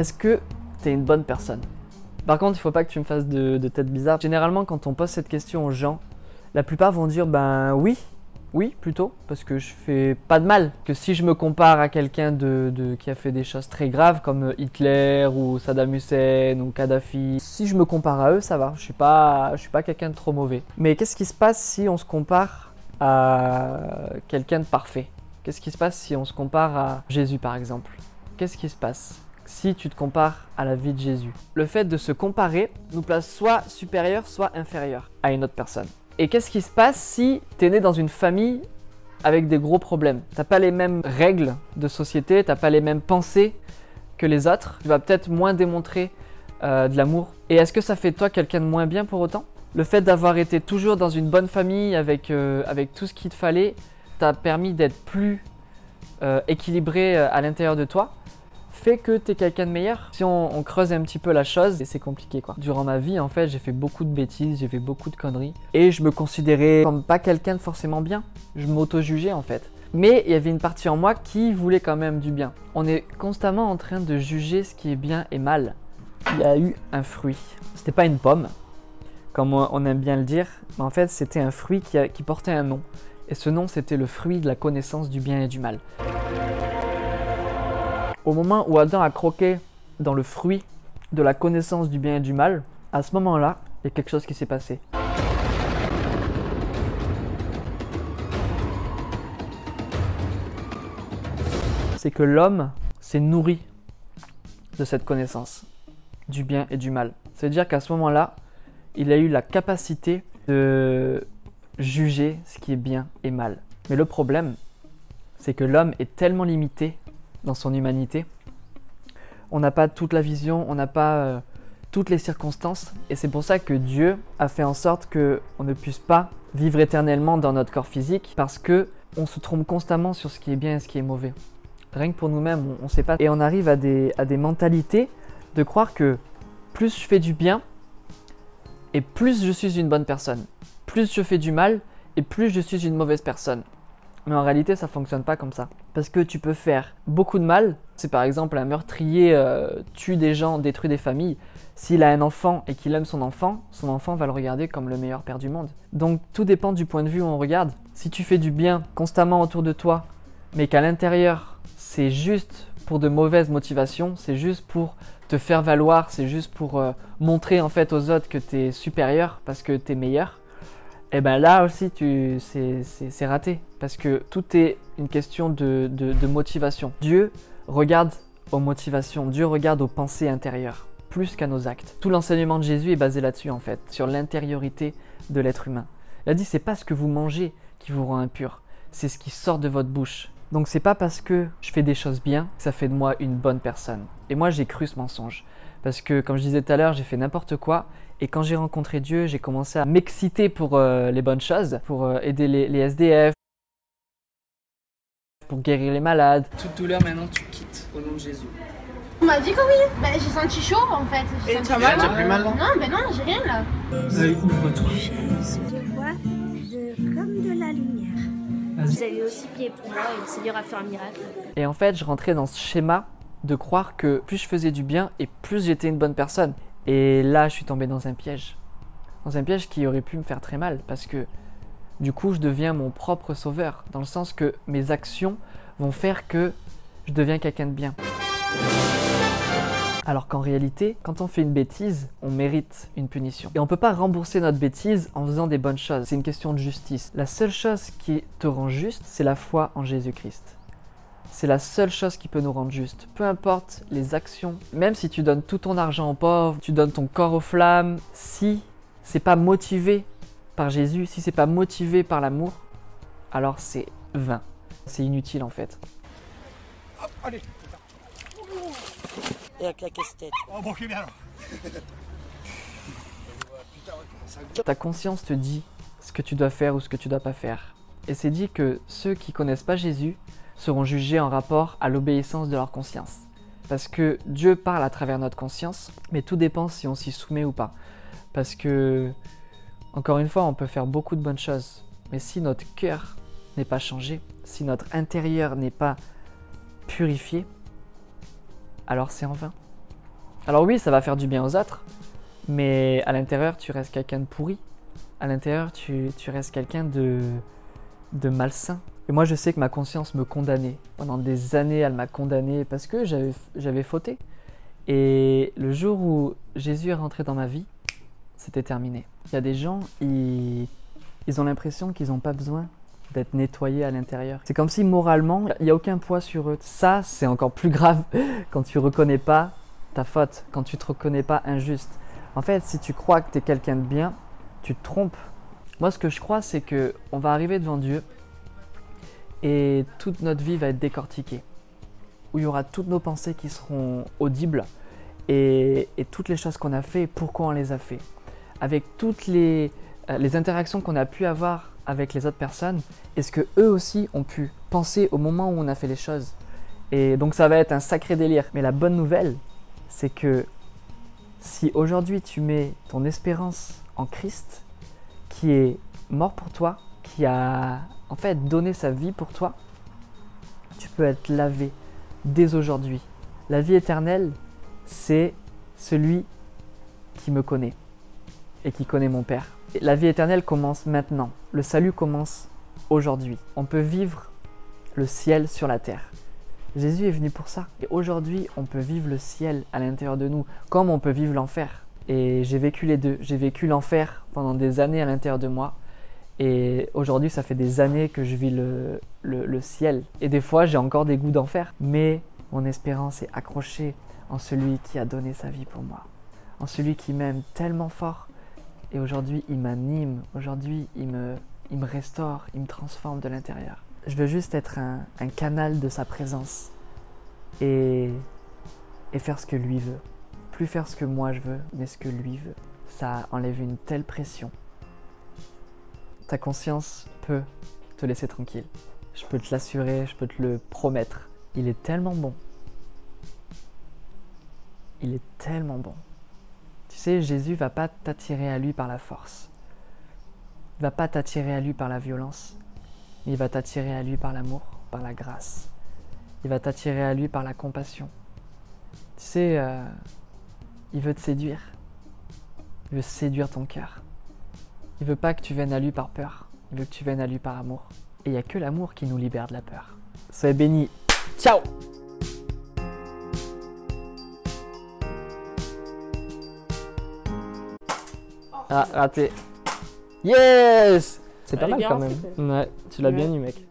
Est-ce que t'es une bonne personne? Par contre, il faut pas que tu me fasses de tête bizarre. Généralement, quand on pose cette question aux gens, la plupart vont dire ben oui, plutôt, parce que je fais pas de mal. Que si je me compare à quelqu'un qui a fait des choses très graves comme Hitler ou Saddam Hussein ou Kadhafi, si je me compare à eux, ça va. Je suis pas quelqu'un de trop mauvais. Mais qu'est-ce qui se passe si on se compare à quelqu'un de parfait? Qu'est-ce qui se passe si on se compare à Jésus par exemple? Qu'est-ce qui se passe si tu te compares à la vie de Jésus? Le fait de se comparer nous place soit supérieur, soit inférieur à une autre personne. Et qu'est-ce qui se passe si tu es né dans une famille avec des gros problèmes? T'as pas les mêmes règles de société, t'as pas les mêmes pensées que les autres. Tu vas peut-être moins démontrer de l'amour. Et est-ce que ça fait de toi quelqu'un de moins bien pour autant? Le fait d'avoir été toujours dans une bonne famille avec tout ce qu'il te fallait t'a permis d'être plus équilibré à l'intérieur de toi, fait que tu es quelqu'un de meilleur. Si on creuse un petit peu la chose, c'est compliqué quoi. Durant ma vie, en fait, j'ai fait beaucoup de bêtises, j'ai fait beaucoup de conneries. Et je me considérais comme pas quelqu'un de forcément bien. Je m'auto-jugeais en fait. Mais il y avait une partie en moi qui voulait quand même du bien. On est constamment en train de juger ce qui est bien et mal. Il y a eu un fruit. C'était pas une pomme, comme on aime bien le dire. Mais en fait, c'était un fruit qui portait un nom. Et ce nom, c'était le fruit de la connaissance du bien et du mal. Au moment où Adam a croqué dans le fruit de la connaissance du bien et du mal, à ce moment-là, il y a quelque chose qui s'est passé. C'est que l'homme s'est nourri de cette connaissance du bien et du mal. C'est-à-dire qu'à ce moment-là, il a eu la capacité de juger ce qui est bien et mal. Mais le problème, c'est que l'homme est tellement limité dans son humanité. On n'a pas toute la vision, on n'a pas toutes les circonstances. Et c'est pour ça que Dieu a fait en sorte qu'on ne puisse pas vivre éternellement dans notre corps physique parce qu'on se trompe constamment sur ce qui est bien et ce qui est mauvais. Rien que pour nous-mêmes, on ne sait pas. Et on arrive à des mentalités de croire que plus je fais du bien et plus je suis une bonne personne. Plus je fais du mal et plus je suis une mauvaise personne. Mais en réalité, ça ne fonctionne pas comme ça. Parce que tu peux faire beaucoup de mal. C'est par exemple un meurtrier tue des gens, détruit des familles. S'il a un enfant et qu'il aime son enfant va le regarder comme le meilleur père du monde. Donc tout dépend du point de vue où on regarde. Si tu fais du bien constamment autour de toi, mais qu'à l'intérieur, c'est juste pour de mauvaises motivations, c'est juste pour te faire valoir, c'est juste pour montrer en fait aux autres que tu es supérieur parce que tu es meilleur, et bien là aussi c'est raté parce que tout est une question de motivation. Dieu regarde aux motivations, Dieu regarde aux pensées intérieures plus qu'à nos actes. Tout l'enseignement de Jésus est basé là-dessus en fait, sur l'intériorité de l'être humain. Il a dit c'est pas ce que vous mangez qui vous rend impur, c'est ce qui sort de votre bouche. Donc c'est pas parce que je fais des choses bien que ça fait de moi une bonne personne. Et moi j'ai cru ce mensonge. Parce que comme je disais tout à l'heure, j'ai fait n'importe quoi. Et quand j'ai rencontré Dieu, j'ai commencé à m'exciter pour les bonnes choses, pour aider les SDF, pour guérir les malades. Toute douleur maintenant tu quittes au nom de Jésus. On m'a dit que oui, bah, j'ai senti chaud en fait. Et tu as mal? Plus mal là? Non, non, j'ai rien là. Ouvre-toi. Je vois comme de la lumière. Vous avez aussi prié pour moi et le Seigneur a fait un miracle. Et en fait, je rentrais dans ce schéma de croire que plus je faisais du bien et plus j'étais une bonne personne. Et là, je suis tombé dans un piège. Dans un piège qui aurait pu me faire très mal parce que du coup, je deviens mon propre sauveur. Dans le sens que mes actions vont faire que je deviens quelqu'un de bien. Alors qu'en réalité, quand on fait une bêtise, on mérite une punition. Et on ne peut pas rembourser notre bêtise en faisant des bonnes choses. C'est une question de justice. La seule chose qui te rend juste, c'est la foi en Jésus-Christ. C'est la seule chose qui peut nous rendre juste. Peu importe les actions, même si tu donnes tout ton argent aux pauvres, tu donnes ton corps aux flammes, si c'est pas motivé par Jésus, si c'est pas motivé par l'amour, alors c'est vain. C'est inutile en fait. Allez. Et avec la casse-tête. Oh bon, bien alors. Ta conscience te dit ce que tu dois faire ou ce que tu dois pas faire. Et c'est dit que ceux qui connaissent pas Jésus seront jugés en rapport à l'obéissance de leur conscience. Parce que Dieu parle à travers notre conscience, mais tout dépend si on s'y soumet ou pas. Parce que, encore une fois, on peut faire beaucoup de bonnes choses, mais si notre cœur n'est pas changé, si notre intérieur n'est pas purifié, alors c'est en vain. Alors oui, ça va faire du bien aux autres, mais à l'intérieur, tu restes quelqu'un de pourri. À l'intérieur, tu restes quelqu'un de malsain. Et moi, je sais que ma conscience me condamnait. Pendant des années, elle m'a condamné parce que j'avais fauté. Et le jour où Jésus est rentré dans ma vie, c'était terminé. Il y a des gens, ils ont l'impression qu'ils n'ont pas besoin d'être nettoyés à l'intérieur. C'est comme si moralement, il n'y a aucun poids sur eux. Ça, c'est encore plus grave quand tu ne reconnais pas ta faute, quand tu ne te reconnais pas injuste. En fait, si tu crois que tu es quelqu'un de bien, tu te trompes. Moi, ce que je crois, c'est qu'on va arriver devant Dieu et toute notre vie va être décortiquée. Où il y aura toutes nos pensées qui seront audibles et toutes les choses qu'on a fait, pourquoi on les a fait. Avec toutes les interactions qu'on a pu avoir avec les autres personnes, est-ce que eux aussi ont pu penser au moment où on a fait les choses. Et donc ça va être un sacré délire. Mais la bonne nouvelle, c'est que si aujourd'hui tu mets ton espérance en Christ, qui est mort pour toi, qui a en fait donné sa vie pour toi, tu peux être lavé dès aujourd'hui. La vie éternelle, c'est celui qui me connaît et qui connaît mon Père. Et la vie éternelle commence maintenant. Le salut commence aujourd'hui. On peut vivre le ciel sur la terre. Jésus est venu pour ça. Et aujourd'hui, on peut vivre le ciel à l'intérieur de nous, comme on peut vivre l'enfer. Et j'ai vécu les deux. J'ai vécu l'enfer pendant des années à l'intérieur de moi. Et aujourd'hui, ça fait des années que je vis le ciel. Et des fois, j'ai encore des goûts d'enfer. Mais mon espérance est accrochée en celui qui a donné sa vie pour moi. En celui qui m'aime tellement fort. Et aujourd'hui, il m'anime. Aujourd'hui, il me restaure, il me transforme de l'intérieur. Je veux juste être un canal de sa présence. Et faire ce que lui veut. Plus faire ce que moi je veux, mais ce que lui veut. Ça enlève une telle pression. Ta conscience peut te laisser tranquille. Je peux te l'assurer, je peux te le promettre. Il est tellement bon. Il est tellement bon. Tu sais, Jésus ne va pas t'attirer à lui par la force. Il ne va pas t'attirer à lui par la violence. Il va t'attirer à lui par l'amour, par la grâce. Il va t'attirer à lui par la compassion. Tu sais, il veut te séduire. Il veut séduire ton cœur. Il veut pas que tu viennes à lui par peur. Il veut que tu viennes à lui par amour. Et il n'y a que l'amour qui nous libère de la peur. Soyez bénis. Ciao! Ah, raté. Yes! C'est pas mal quand même. Ouais, tu l'as bien eu, mec.